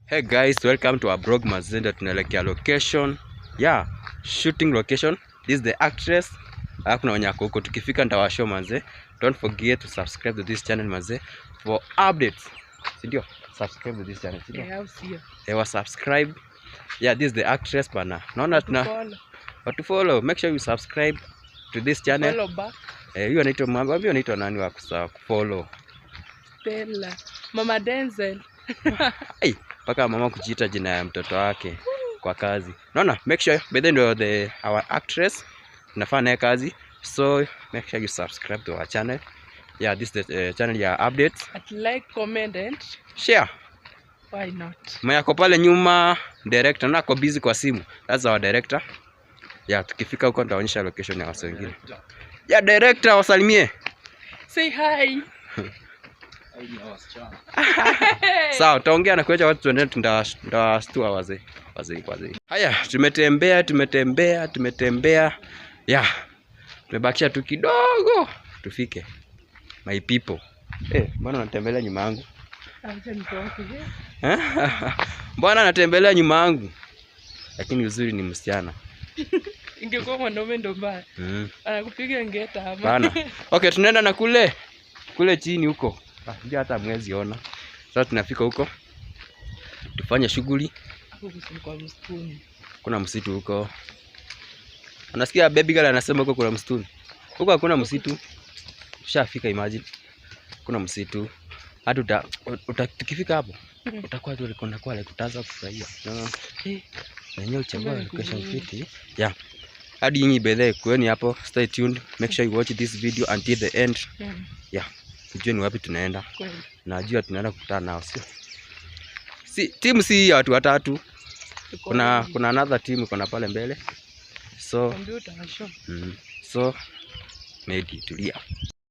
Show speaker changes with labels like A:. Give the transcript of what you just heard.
A: Hey guys, welcome to our blog Mazenda. Tunaelekea location. Yeah, shooting location. This is the actress. Kuna wanyako huko. Tukifika nitawashow manze. Don't forget to subscribe to this channel manze for updates. Sindio? Subscribe to this channel. Sindio? Yeah, subscribe. Yeah, this is the actress bana. Naona tuna watu follow. Make sure you subscribe to this channel.
B: Follow back.
A: Hiyo anaitwa mama, hiyo anaitwa nani wa kufollow?
B: Stella. Mama Denzel.
A: Hey, paka mama kujiita jina ya mtoto wake kwa kazi. Naona make sure by the end our actress tunafanya naye kazi. So make sure you subscribe to our channel. Yeah, this is the channel ya updates.
B: At like, comment and
A: share.
B: Why not?
A: Mayako pale nyuma director na ako busy kwa simu. That's our director. Yeah, tukifika huko nitaonyesha location ya watu wengine. Yeah, director wasalimie.
B: Say hi.
A: Sawa, taongea na kuacha watu tuende ndawastua wazee. Haya, tumetembea. Yeah. Tumebakisha tu kidogo tufike. My people. Mbona unatembelea nyuma yangu?
B: Acha nitoke.
A: Mbona anatembelea nyuma yangu? Lakini uzuri ni msichana.
B: Ingekuwa mwanaume ndo mbaya. Anakupiga ngeta hapa.
A: Bana. Okay, tunaenda na kule chini huko. Ndio hata mwezi ona. Sasa tunafika huko. Tufanye shughuli. Kuna msitu huko. Unasikia baby girl anasema huko kuna msitu. Huko hakuna msitu. Tushafika, imagine. Kuna msitu. Hata tukifika hapo utakuwa tu ulikonda kwa kutaanza kufurahia. Wenyewe uchagua location fit. Yeah. Hadi nyinyi bedhe kueni hapo. Stay tuned. Make sure you watch this video until the end. Yeah. Tujue ni wapi tunaenda. Najua tunaenda kukutana nao, sio? Timu si ya watu watatu. Kuna another team iko pale mbele. So maybe tulia.